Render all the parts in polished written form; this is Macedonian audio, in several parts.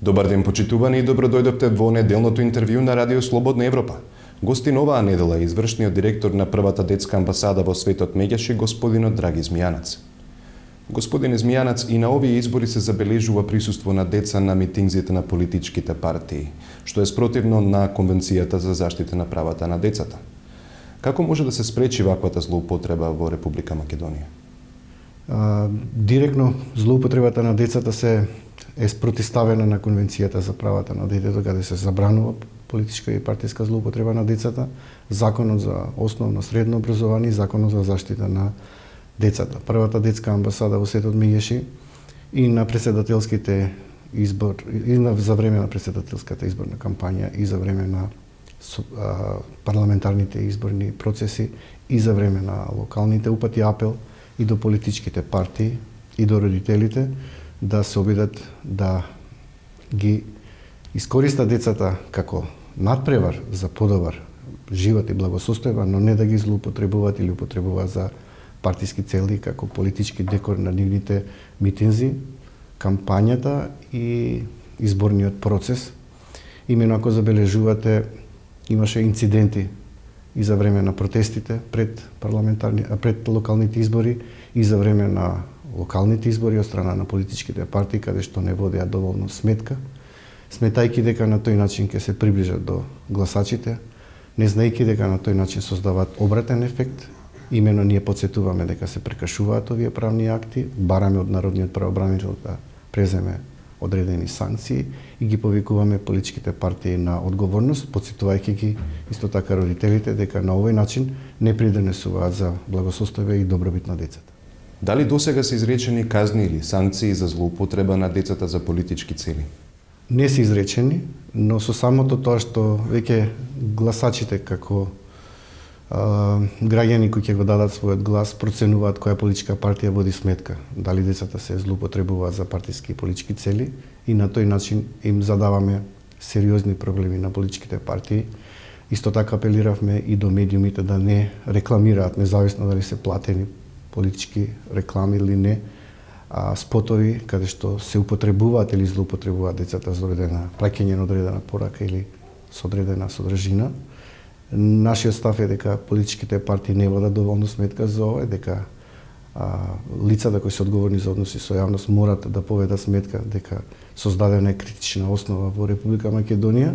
Добар ден, почитувани, и добро дојдовте во неделното интервју на Радио Слободна Европа. Гостин оваа недела е извршниот директор на првата детска амбасада во светот Меѓаши, господинот Драги Змијанац. Господин Змијанац, и на овие избори се забележува присуство на деца на митингзите на политичките партии, што е спротивно на Конвенцијата за заштита на правата на децата. Како може да се спречи ваквата злоупотреба во Република Македонија? Директно злоупотребата на децата е спротивставена на Конвенцијата за правата на детето, каде се забранува политичка и партиска злоупотреба на децата, Законот за основно средно образование и Законот за заштита на децата. Првата детска амбасада во светот Меѓаши и на претседателските за време на претседателската изборна кампања и за време на парламентарните изборни процеси и за време на локалните упати апел и до политичките партии и до родителите да се обидат да ги искористат децата како надпревар за подобар живот и благосостојба, но не да ги злоупотребуваат или употребуваат за партиски цели како политички декор на нивните митинзи, кампањата и изборниот процес. Имено ако забележувате, имаше инциденти и за време на протестите пред локалните избори и за време на локалните избори од страна на политичките партии, каде што не водеа доволно сметка, сметајќи дека на тој начин ќе се приближат до гласачите, не знаејќи дека на тој начин создаваат обратен ефект. Имено ние потсетуваме дека се прекашуваат овие правни акти, бараме од Народниот правобранител да преземе одредени санкции и ги повикуваме политичките партии на одговорност, потсетувајќи ги исто така родителите дека на овој начин не придонесуваат за благосостојба и добробит на децата. Дали досега се изречени казни или санкции за злоупотреба на децата за политички цели? Не се изречени, но со самото тоа што веќе гласачите како граѓани кои ќе го дадат својот глас проценуваат која политичка партија води сметка, дали децата се злоупотребуваат за партиски и политички цели и на тој начин им задаваме сериозни проблеми на политичките партии. Исто така апелиравме и до медиумите да не рекламираат, независно дали се платени политички реклами или не, спотови каде што се употребуваат или злоупотребуваат децата за праќање на одредена порака или со одредена содржина. Нашиот став е дека политичките партии не водат доволно сметка за ова, дека лицата кои се одговорни за односи со јавност морат да поведат сметка дека создадена е критична основа во Република Македонија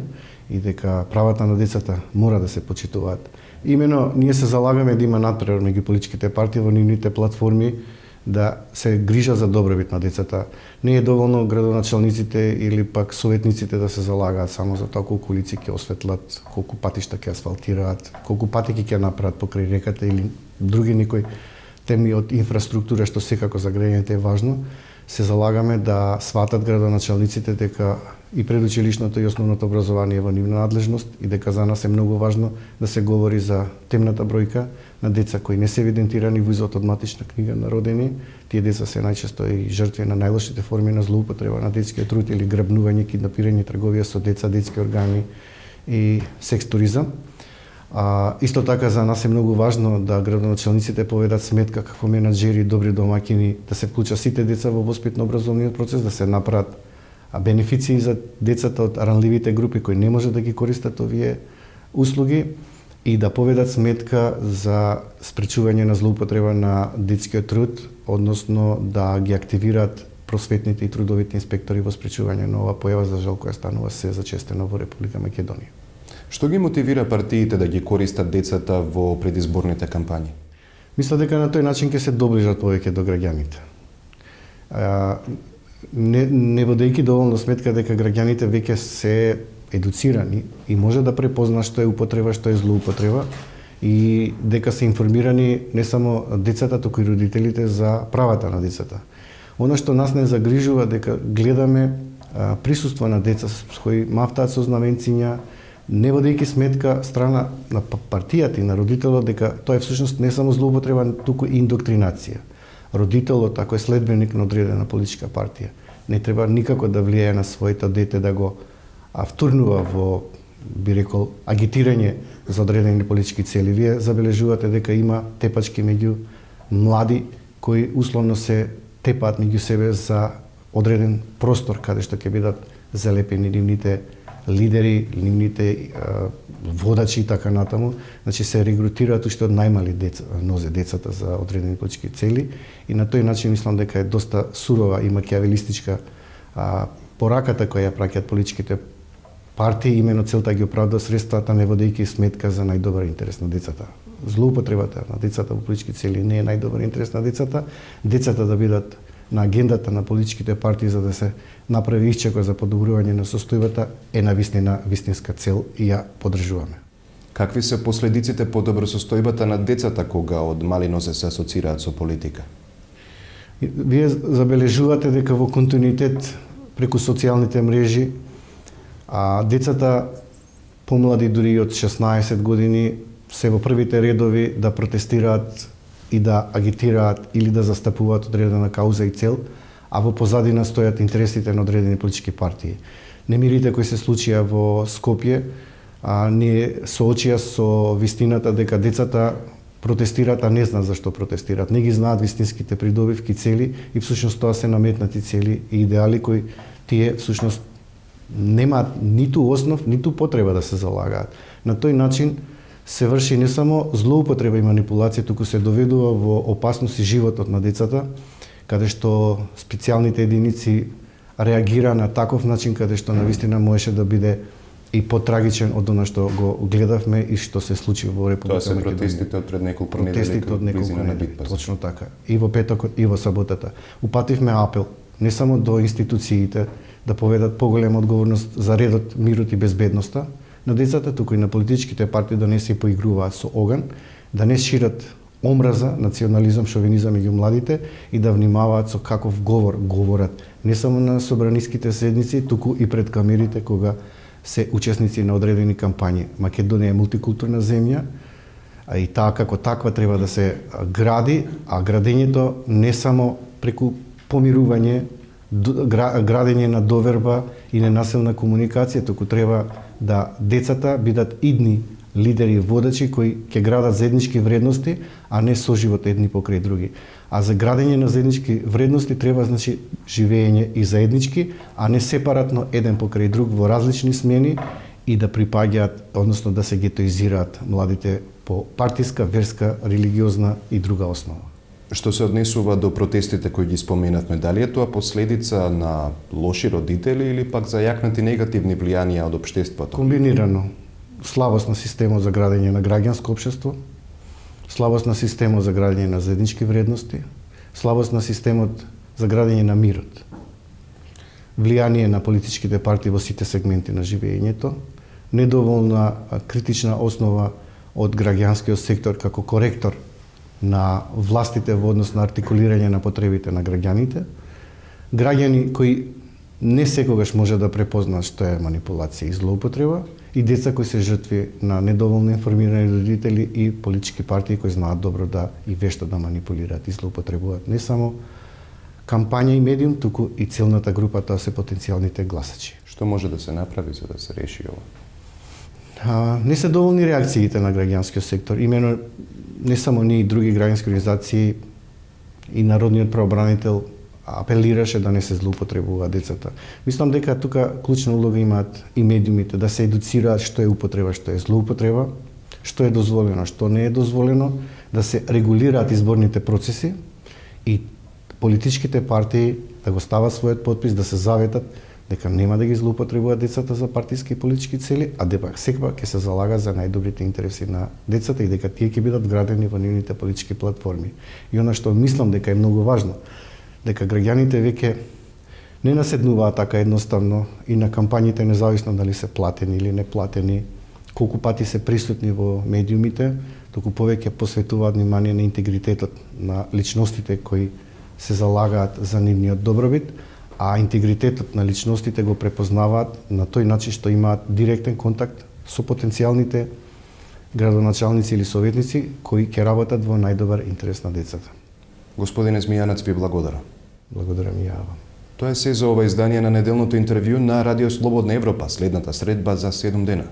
и дека правата на децата мора да се почитуваат. Имено ние се залагаме да има надпревар меѓу политичките партии во нивните платформи да се грижа за добробит на децата. Не е доволно градоначалниците или пак советниците да се залагаат само за тоа колку улици ќе осветлат, колку патишта ќе асфалтираат, колку патеки ќе направат покрај реката или други некои теми од инфраструктура што секако за граѓаните е важно. Се залагаме да сватат градоначалниците дека и предучилишното и основното образование е во нивна надлежност и дека за нас е многу важно да се говори за темната бројка на деца кои не се евидентирани во извод од матична книга на родени. Тие деца се најчесто и жртви на најлошите форми на злоупотреба на детскиот труд или грабнување, киднапирање, трговија со деца, детски органи и секс туризам. Исто така за нас е многу важно да градоначалниците поведат сметка како менаџери, добри домаќини, да се вклучат сите деца во воспитно-образовниот процес, да се направат бенефиции за децата од ранливите групи кои не може да ги користат овие услуги и да поведат сметка за спречување на злоупотреба на детскиот труд, односно да ги активираат просветните и трудовите инспектори во спречување на ова појава, за жал која станува се зачестено во Република Македонија. Што ги мотивира партиите да ги користат децата во предизборните кампањи? Мисля дека на тој начин ќе се доближат повеќе до граѓаните. Не водејќи доволно сметка дека граѓаните веќе се едуцирани и може да препозна што е употреба, што е злоупотреба и дека се информирани не само децата, туку и родителите за правата на децата. Оно што нас не загрижува дека гледаме присуство на деца кои мафтаат со знаменциња, не водејќи сметка страна на партијата и на родителот дека тоа е всушност не само злоупотреба, туку и индоктринација. Родителот, ако е следбеник на одредена политичка партија, не треба никако да влијае на своето дете да го втурнува во, би рекол, агитирање за одредени политички цели. Вие забележувате дека има тепачки меѓу млади кои условно се тепаат меѓу себе за одреден простор каде што ќе бидат залепени нивните лидери, нивните водачи и така натаму. Значи се регрутираат уште од најмали нозе децата за одредени политички цели и на тој начин мислам дека е доста сурова и макиавелистичка пораката која ја праќаат политичките партии, имено целта ги оправда средствата, не водејќи сметка за најдобар интерес на децата. Злоупотребата на децата во политички цели не е најдобар интерес на децата. Децата да бидат на агендата на политичките партии за да се направи исчекор за подобрување на состојбата е навистина вистинска цел и ја поддржуваме. Какви се последиците по добросостојбата на децата кога од мали нозе се асоцираат со политика? Вие забележувате дека во континуитет преку социјалните мрежи децата помлади дури од 16 години се во првите редови да протестираат и да агитираат или да застапуваат одредена кауза и цел, а во позадина стојат интересите на одредени политички партии. Немирите кои се случија во Скопје не соочија со вистината дека децата протестираат, а не знаат зашто протестираат. Не ги знаат вистинските придобивки, цели и всушност тоа се наметнати цели и идеали кои тие всушност немаат ниту основ, ниту потреба да се залагаат. На тој начин се врши не само злоупотреба и манипулација, туку се доведува во опасност и животот на децата, каде што специјалните единици реагира на таков начин каде што навистина можеше да биде и потрагичен од она што го гледавме и што се случи во Република Македонија. Тоа се протестите од пред неколку недели на Битпас. Точно така. И во петокот и во саботата. Упативме апел не само до институциите да поведат поголема одговорност за редот, мирот и безбедноста на децата, туку и на политичките партии да не се поигруваат со оган, да не шират омраза, национализам, шовинизам меѓу младите и да внимаваат со каков говорат не само на собраниските седници, туку и пред камерите кога се учесници на одредени кампањи. Македонија е мултикултурна земја, а и таа како таква треба да се гради, а градењето не само преку помирување, градење на доверба и ненасилна комуникација, туку треба да децата бидат идни лидери и водачи кои ќе градат заеднички вредности, а не соживот едни покрај други. А за градење на заеднички вредности треба значи живење и заеднички, а не сепаратно еден покрај друг во различни смени и да припаѓаат, односно да се гетоизираат младите по партиска, верска, религиозна и друга основа. Што се однесува до протестите кои ги споменавме, дали е тоа последица на лоши родители или пак зајакнати негативни влијанија од општеството? Комбинирано. Слабост на системот за градење на граѓанско општество, слабост на системот за градење на заеднички вредности, слабост на системот за градење на мирот, влијание на политичките партии во сите сегменти на живењето, недоволна критична основа од граѓанскиот сектор како коректор на властите во однос на артикулирање на потребите на граѓаните, граѓани кои не секогаш може да препознаат што е манипулација и злоупотреба, и деца кои се жртви на недоволно информирани родители и политички партии кои знаат добро да и вешто да манипулираат и злоупотребуваат не само кампања и медиум, туку и целната група, тоа се потенцијалните гласачи. Што може да се направи за да се реши ова? Не се доволни реакциите на граѓанскиот сектор. Имено не само ние и други граѓански организации и Народниот правобранител апелираше да не се злоупотребува децата. Мислам дека тука клучна улога имаат и медиумите да се едуцираат што е употреба, што е злоупотреба, што е дозволено, што не е дозволено, да се регулираат изборните процеси и политичките партии да го стават својот подпис, да се заветат дека нема да ги злоупотребуваат децата за партиски и политички цели, а дека секогаш ќе се залага за најдобрите интереси на децата и дека тие ќе бидат вградени во нивните политички платформи. И она што мислам дека е многу важно, дека граѓаните веќе не наседнуваат така едноставно и на кампањите, независно дали се платени или не платени, колку пати се присутни во медиумите, туку повеќе посветуваат внимание на интегритетот на личностите кои се залагаат за нивниот добробит, а интегритетот на личностите го препознаваат на тој начин што имаат директен контакт со потенцијалните градоначалници или советници кои ќе работат во најдобар интерес на децата. Господине Змијанац, ви благодарам. Благодарам и ја вам. Тоа е се за ова издание на неделното интервју на Радио Слободна Европа, следната средба за 7 дена.